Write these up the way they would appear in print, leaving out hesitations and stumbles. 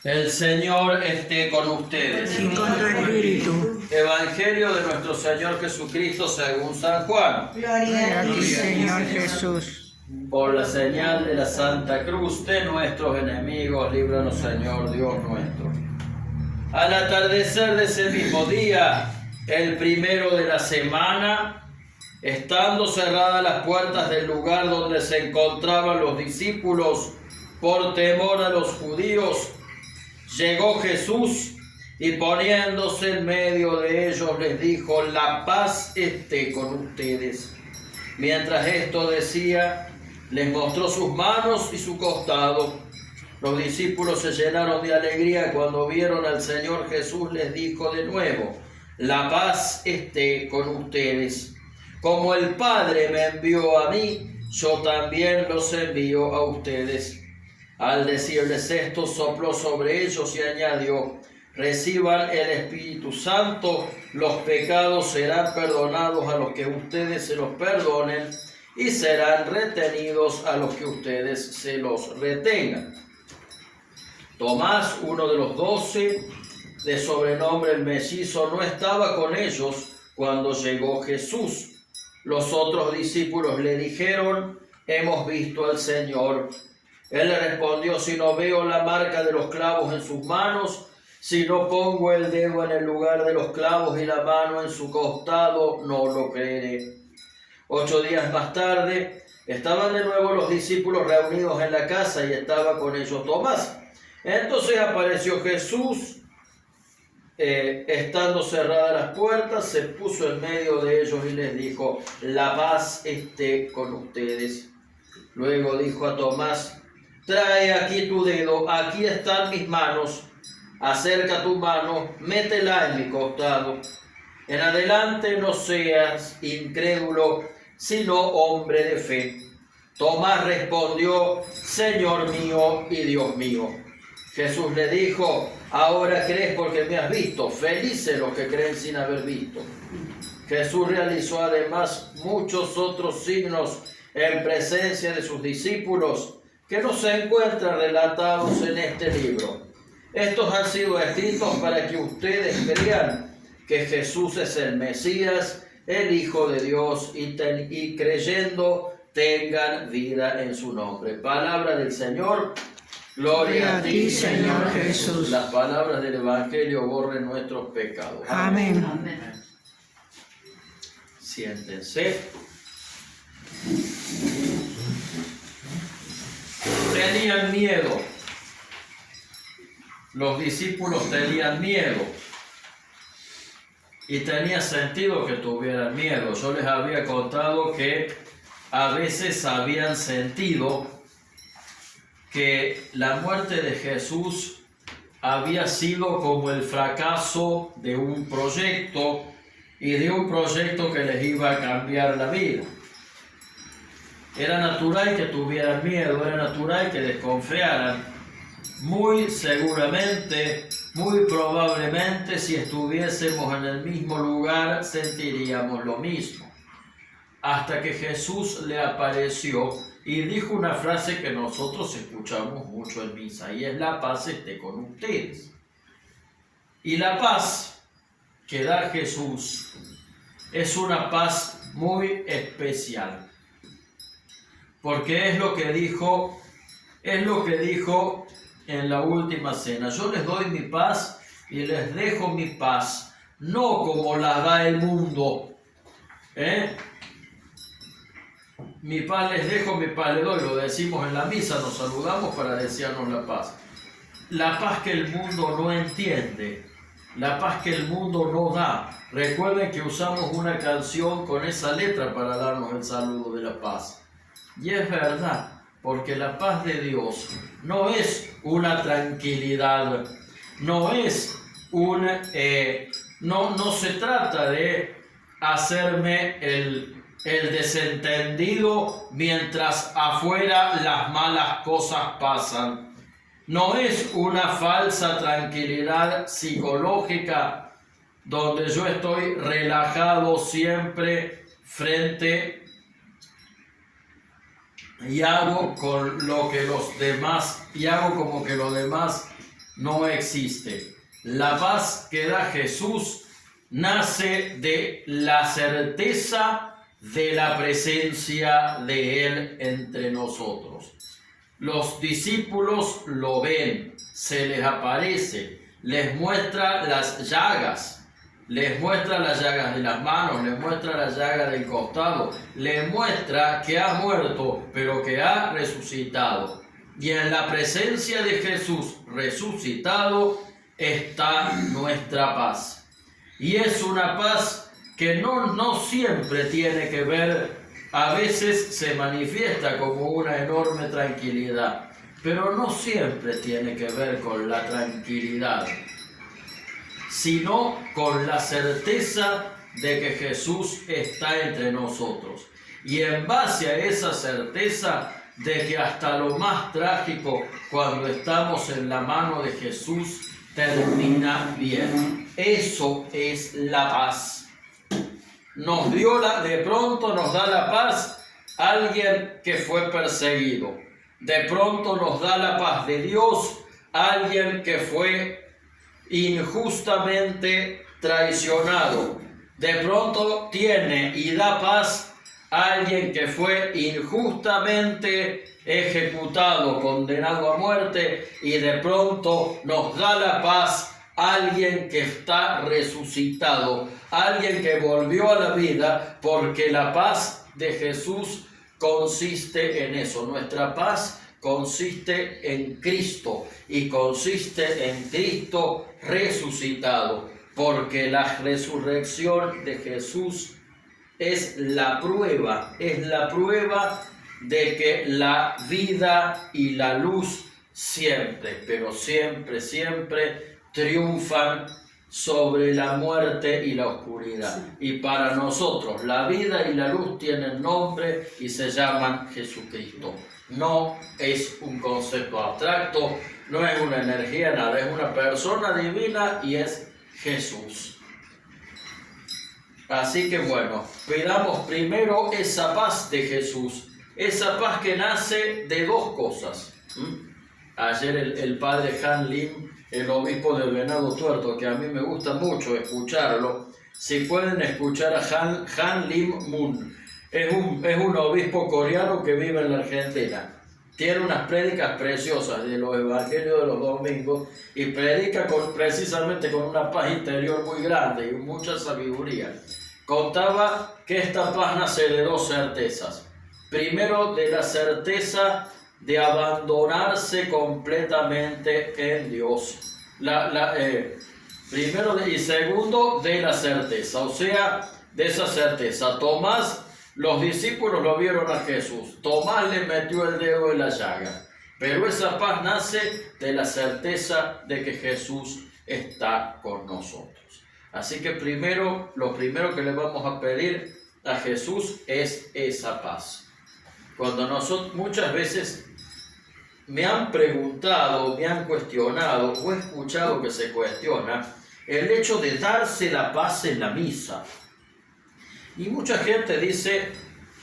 El Señor esté con ustedes. Y con tu espíritu. Evangelio de nuestro Señor Jesucristo según San Juan. Gloria a ti, Señor Jesús. Por la señal de la Santa Cruz de nuestros enemigos, líbranos, Señor Dios nuestro. Al atardecer de ese mismo día, el primero de la semana, estando cerradas las puertas del lugar donde se encontraban los discípulos por temor a los judíos, llegó Jesús y poniéndose en medio de ellos les dijo: la paz esté con ustedes. Mientras esto decía, les mostró sus manos y su costado. Los discípulos se llenaron de alegría cuando vieron al Señor. Jesús les dijo de nuevo: la paz esté con ustedes. Como el Padre me envió a mí, yo también los envío a ustedes. Al decirles esto, sopló sobre ellos y añadió: reciban el Espíritu Santo, los pecados serán perdonados a los que ustedes se los perdonen y serán retenidos a los que ustedes se los retengan. Tomás, uno de los 12, de sobrenombre el Mellizo, no estaba con ellos cuando llegó Jesús. Los otros discípulos le dijeron: hemos visto al Señor. Él le respondió: si no veo la marca de los clavos en sus manos, si no pongo el dedo en el lugar de los clavos y la mano en su costado, no lo creeré. 8 días más tarde, estaban de nuevo los discípulos reunidos en la casa y estaba con ellos Tomás. Entonces apareció Jesús, estando cerradas las puertas, se puso en medio de ellos y les dijo: la paz esté con ustedes. Luego dijo a Tomás: trae aquí tu dedo, aquí están mis manos, acerca tu mano, métela en mi costado. En adelante no seas incrédulo, sino hombre de fe. Tomás respondió: Señor mío y Dios mío. Jesús le dijo: ahora crees porque me has visto, felices los que creen sin haber visto. Jesús realizó además muchos otros signos en presencia de sus discípulos que no se encuentran relatados en este libro. Estos han sido escritos para que ustedes crean que Jesús es el Mesías, el Hijo de Dios, y creyendo tengan vida en su nombre. Palabra del Señor. Gloria a ti, Señor Jesús. Las palabras del Evangelio borren nuestros pecados. Amén. Siéntense. Tenían miedo. Los discípulos tenían miedo. Y tenía sentido que tuvieran miedo. Yo les había contado que a veces habían sentido que la muerte de Jesús había sido como el fracaso de un proyecto y de un proyecto que les iba a cambiar la vida. Era natural que tuvieran miedo, era natural que desconfiaran. Muy seguramente, muy probablemente, si estuviésemos en el mismo lugar, sentiríamos lo mismo. Hasta que Jesús le apareció y dijo una frase que nosotros escuchamos mucho en misa, y es: la paz esté con ustedes. Y la paz que da Jesús es una paz muy especial, porque es lo que dijo en la última cena: yo les doy mi paz y les dejo mi paz, no como la da el mundo. Mi paz les dejo, mi paz les doy. Lo decimos en la misa, nos saludamos para desearnos la paz. La paz que el mundo no entiende, la paz que el mundo no da. Recuerden que usamos una canción con esa letra para darnos el saludo de la paz. Y es verdad, porque la paz de Dios no es una tranquilidad, no es no se trata de hacerme el desentendido mientras afuera las malas cosas pasan. No es una falsa tranquilidad psicológica donde yo estoy relajado siempre frente y hago con lo que los demás, y hago como que los demás no existe. La paz que da Jesús nace de la certeza de la presencia de Él entre nosotros. Los discípulos lo ven, se les aparece, les muestra las llagas. Les muestra las llagas de las manos, les muestra las llagas del costado, les muestra que ha muerto, pero que ha resucitado. Y en la presencia de Jesús resucitado está nuestra paz. Y es una paz que no siempre tiene que ver, a veces se manifiesta como una enorme tranquilidad, pero no siempre tiene que ver con la tranquilidad, sino con la certeza de que Jesús está entre nosotros. Y en base a esa certeza de que hasta lo más trágico, cuando estamos en la mano de Jesús, termina bien. Eso es la paz. De pronto nos da la paz alguien que fue perseguido. De pronto nos da la paz de Dios alguien que fue injustamente traicionado. De pronto tiene y da paz a alguien que fue injustamente ejecutado, condenado a muerte, y de pronto nos da la paz alguien que está resucitado, alguien que volvió a la vida, porque la paz de Jesús consiste en eso. Nuestra paz consiste en Cristo y consiste en Cristo resucitado, porque la resurrección de Jesús es la prueba de que la vida y la luz siempre, pero siempre, siempre triunfan sobre la muerte y la oscuridad. Y para nosotros la vida y la luz tienen nombre y se llaman Jesucristo. No es un concepto abstracto, no es una energía, nada, es una persona divina y es Jesús. Así que bueno, pidamos primero esa paz de Jesús, esa paz que nace de dos cosas. Ayer el padre Han Lim, el obispo del Venado Tuerto, que a mí me gusta mucho escucharlo, si pueden escuchar a Han Lim Moon, es un obispo coreano que vive en la Argentina. Tiene unas prédicas preciosas de los evangelios de los domingos y predica precisamente con una paz interior muy grande y mucha sabiduría. Contaba que esta paz nace de dos certezas. Primero, de la certeza de abandonarse completamente en Dios. Primero y segundo, de la certeza, o sea, de esa certeza. Los discípulos lo vieron a Jesús. Tomás le metió el dedo en la llaga. Pero esa paz nace de la certeza de que Jesús está con nosotros. Así que lo primero que le vamos a pedir a Jesús es esa paz. Muchas veces me han preguntado, me han cuestionado o he escuchado que se cuestiona el hecho de darse la paz en la misa. Y mucha gente dice,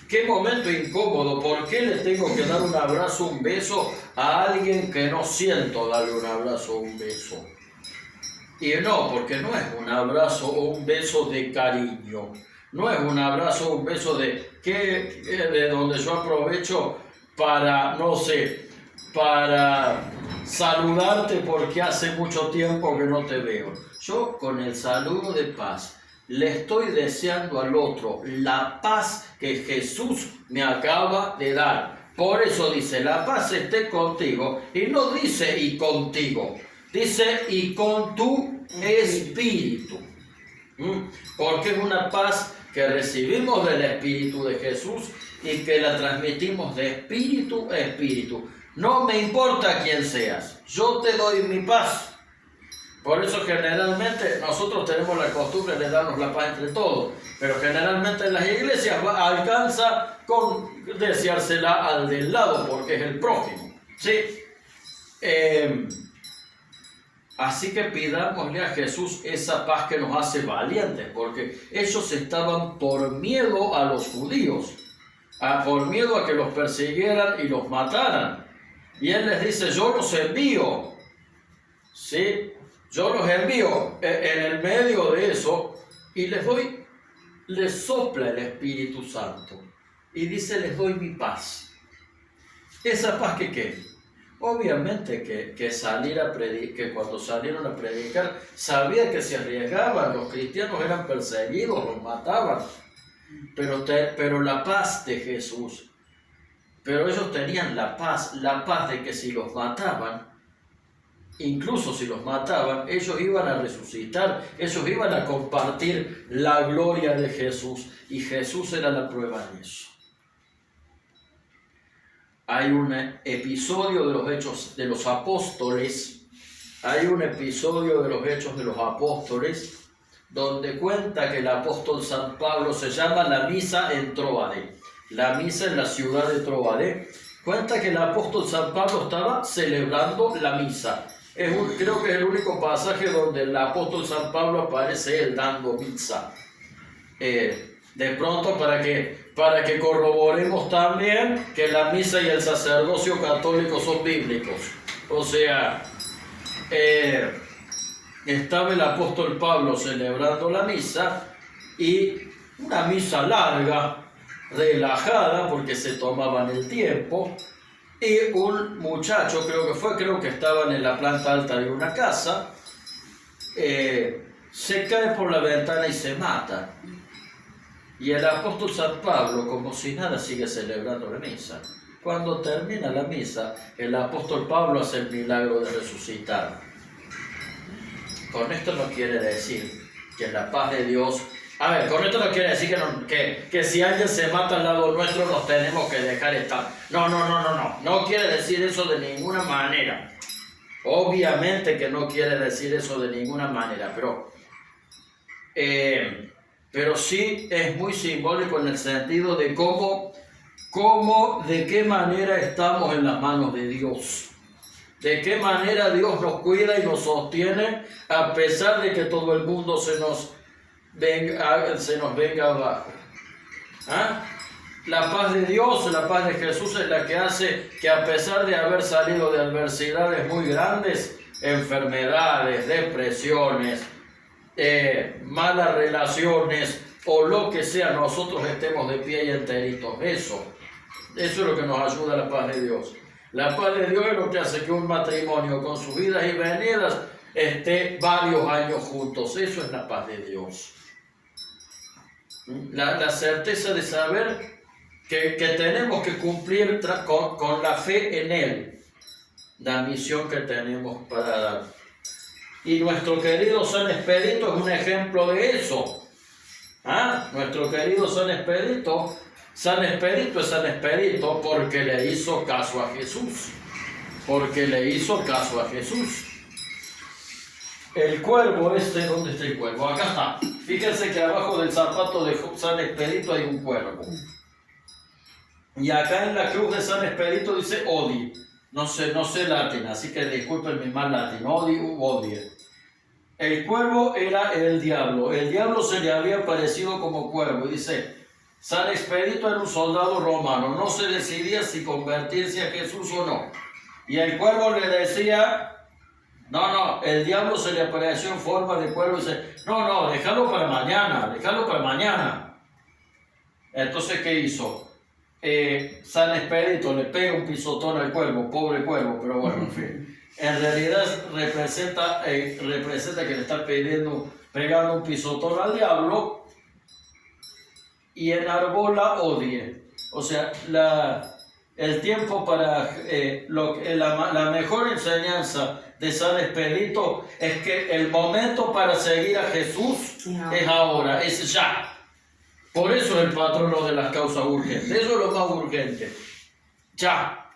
qué momento incómodo, ¿por qué le tengo que dar un abrazo, un beso a alguien que no siento darle un abrazo o un beso? Y no, porque no es un abrazo o un beso de cariño, no es un abrazo o un beso de donde yo aprovecho para, para saludarte porque hace mucho tiempo que no te veo. Yo con el saludo de paz le estoy deseando al otro la paz que Jesús me acaba de dar. Por eso dice, la paz esté contigo, y no dice y contigo, dice y con tu espíritu. Porque es una paz que recibimos del Espíritu de Jesús y que la transmitimos de espíritu a espíritu. No me importa quién seas, yo te doy mi paz. Por eso generalmente nosotros tenemos la costumbre de darnos la paz entre todos, pero generalmente en las iglesias alcanza con deseársela al del lado porque es el prójimo, ¿sí? Así que pidámosle a Jesús esa paz que nos hace valientes, porque ellos estaban por miedo a los judíos, por miedo a que los persiguieran y los mataran. Y Él les dice, yo los envío. ¿sí? Yo los envío en el medio de eso y les sopla el Espíritu Santo y dice, les doy mi paz. ¿Esa paz que qué? Obviamente que cuando salieron a predicar, sabía que se arriesgaban, los cristianos eran perseguidos, los mataban, pero la paz de Jesús, pero ellos tenían la paz de que si los mataban, incluso si los mataban, ellos iban a resucitar, ellos iban a compartir la gloria de Jesús, y Jesús era la prueba de eso. Hay un episodio de los Hechos de los Apóstoles, donde cuenta que el apóstol San Pablo, se llama la misa en Tróade, la misa en la ciudad de Tróade, cuenta que el apóstol San Pablo estaba celebrando la misa. Creo que es el único pasaje donde el apóstol San Pablo aparece él dando misa. De pronto para que corroboremos también que la misa y el sacerdocio católico son bíblicos. O sea, estaba el apóstol Pablo celebrando la misa, y una misa larga, relajada, porque se tomaban el tiempo, y un muchacho, creo que estaban en la planta alta de una casa, se cae por la ventana y se mata. Y el apóstol San Pablo, como si nada, sigue celebrando la misa. Cuando termina la misa, el apóstol Pablo hace el milagro de resucitar. Con esto no quiere decir que la paz de Dios... con esto no quiere decir que si alguien se mata al lado nuestro nos tenemos que dejar estar. No quiere decir eso de ninguna manera. Obviamente que no quiere decir eso de ninguna manera, pero sí es muy simbólico en el sentido de de qué manera estamos en las manos de Dios. De qué manera Dios nos cuida y nos sostiene a pesar de que todo el mundo se nos venga abajo. La paz de Dios, la paz de Jesús es la que hace que, a pesar de haber salido de adversidades muy grandes, enfermedades, depresiones, malas relaciones o lo que sea, nosotros estemos de pie y enteritos. Eso es lo que nos ayuda la paz de Dios. La paz de Dios es lo que hace que un matrimonio con sus idas y venidas esté varios años juntos. Eso es la paz de Dios. La certeza de saber que tenemos que cumplir con la fe en Él la misión que tenemos para dar. Y nuestro querido San Expedito es un ejemplo de eso. Nuestro querido San Expedito es San Expedito porque le hizo caso a Jesús. El cuervo ¿dónde está el cuervo? Acá está. Fíjense que abajo del zapato de San Expedito hay un cuervo. Y acá en la cruz de San Expedito dice Odi. No sé latín, así que disculpen mi mal latín. Odi u odie. El cuervo era el diablo. El diablo se le había aparecido como cuervo. Y dice, San Expedito era un soldado romano. No se decidía si convertirse a Jesús o no. Y el cuervo le decía... No, el diablo se le apareció en forma de cuervo y dice, no, déjalo para mañana. Entonces, ¿qué hizo? San Expedito le pega un pisotón al cuervo, pobre cuervo, pero bueno, en fin. En realidad representa que le está pegando un pisotón al diablo, y enarbola odie. O sea, el tiempo para la mejor enseñanza de San Expedito es que el momento para seguir a Jesús es ahora, es ya. Por eso es el patrono de las causas urgentes. Eso es lo más urgente. Ya.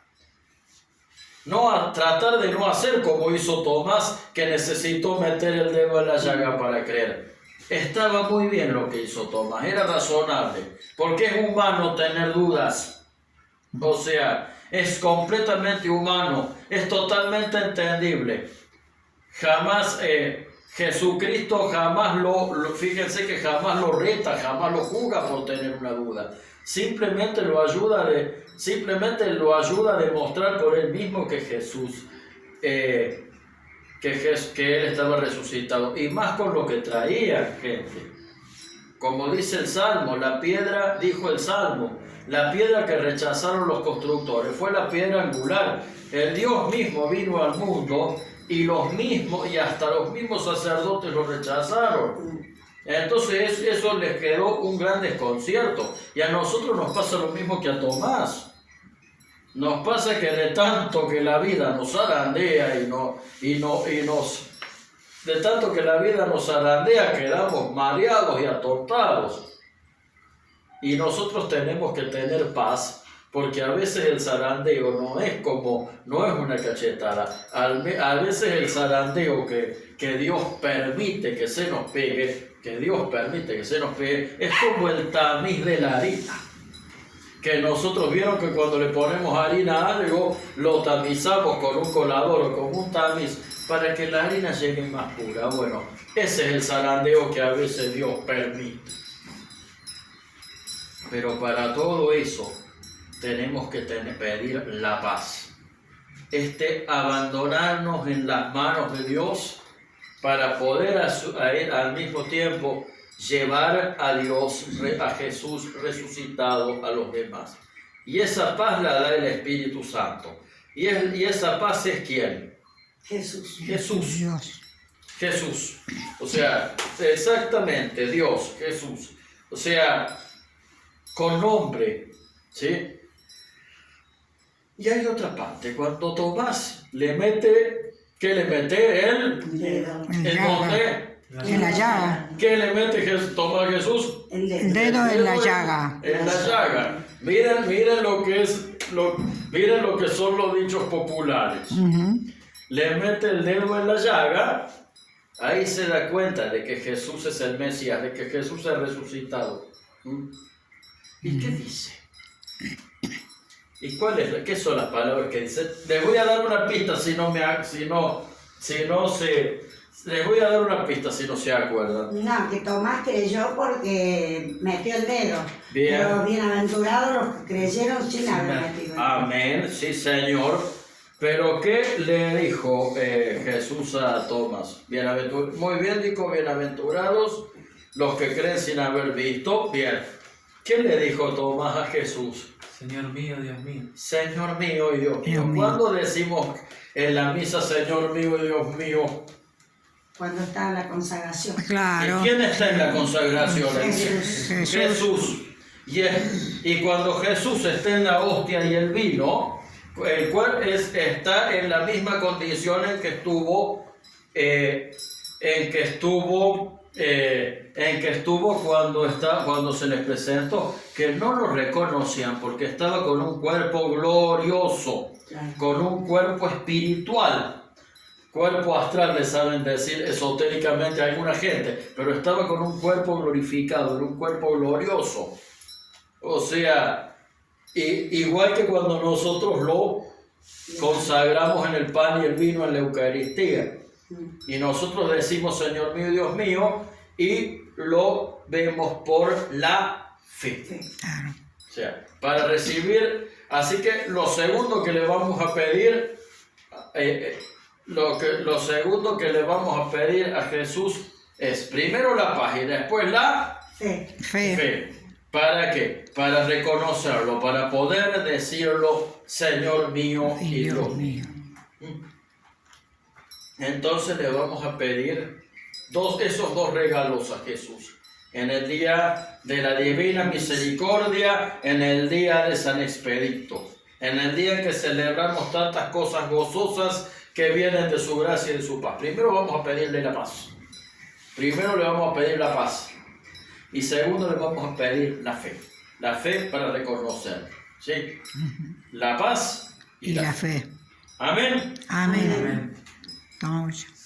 Tratar de no hacer como hizo Tomás, que necesitó meter el dedo en la llaga para creer. Estaba muy bien lo que hizo Tomás, era razonable, porque es humano tener dudas. O sea, es completamente humano, es totalmente entendible. Jamás Jesucristo fíjense que jamás lo reta, jamás lo juzga por tener una duda. Simplemente lo ayuda a demostrar por él mismo que Jesús que Él estaba resucitado, y más con lo que traía gente. Como dice el Salmo, la piedra, dijo el Salmo, la piedra que rechazaron los constructores fue la piedra angular. El Dios mismo vino al mundo y hasta los mismos sacerdotes lo rechazaron. Entonces eso les quedó un gran desconcierto. Y a nosotros nos pasa lo mismo que a Tomás. Nos pasa que de tanto que la vida nos zarandea de tanto que la vida nos zarandea, quedamos mareados y atontados. Y nosotros tenemos que tener paz, porque a veces el zarandeo no es una cachetada. A veces el zarandeo que Dios permite que se nos pegue, es como el tamiz de la harina. Que nosotros vieron que cuando le ponemos harina a algo, lo tamizamos con un colador o con un tamiz para que la harina llegue más pura. Bueno, ese es el zarandeo que a veces Dios permite. Pero para todo eso tenemos que pedir la paz. Abandonarnos en las manos de Dios para poder al mismo tiempo llevar a Dios, a Jesús resucitado a los demás. Y esa paz la da el Espíritu Santo. ¿Y esa paz es quién? Jesús. Dios. Jesús. O sea, exactamente, Dios, Jesús. O sea, con nombre, ¿sí? Y hay otra parte, cuando Tomás le mete, ¿qué le mete? ¿En dónde? En la llaga. ¿Qué le mete Tomás Jesús? El dedo en la llaga. En la llaga. Miren lo que son los dichos populares. Le mete el dedo en la llaga, ahí se da cuenta de que Jesús es el Mesías, de que Jesús es resucitado. ¿Y qué dice? ¿Y qué son las palabras que dice? Les voy a dar una pista les voy a dar una pista si no se acuerdan. No, que Tomás creyó porque metió el dedo. Bien. Pero bienaventurados los que creyeron sin haber metido el dedo. Amén, sí Señor. Pero ¿qué le dijo Jesús a Tomás? Muy bien, dijo, bienaventurados los que creen sin haber visto. Bien. ¿Qué le dijo Tomás a Jesús? Señor mío, Dios mío. Señor mío y Dios mío. Dios mío. ¿Cuándo decimos en la misa Señor mío y Dios mío? Cuando está en la consagración. Claro. ¿Y quién está en la consagración? Jesús. Jesús. Y cuando Jesús está en la hostia y el vino, el cual está en la misma condición en que estuvo cuando se les presentó, que no lo reconocían porque estaba con un cuerpo glorioso, con un cuerpo espiritual. Cuerpo astral le saben decir esotéricamente a alguna gente, pero estaba con un cuerpo glorificado, en un cuerpo glorioso. O sea, igual que cuando nosotros lo consagramos en el pan y el vino en la Eucaristía, y nosotros decimos Señor mío, Dios mío, y lo vemos por la fe. Claro. O sea, para recibir, así que lo segundo que le vamos a pedir, lo segundo que le vamos a pedir a Jesús es primero la paz y después la Fe. fe. ¿Para qué? Para reconocerlo, para poder decirlo, Señor mío y Dios mío. Entonces le vamos a pedir esos dos regalos a Jesús. En el día de la Divina Misericordia, en el día de San Expedito, en el día en que celebramos tantas cosas gozosas que vienen de su gracia y de su paz. Primero vamos a pedirle la paz. Primero le vamos a pedir la paz. Y segundo le vamos a pedir la fe. La fe para reconocer. ¿Sí? La paz Y la fe. Amén. Amén. Amén. Entonces.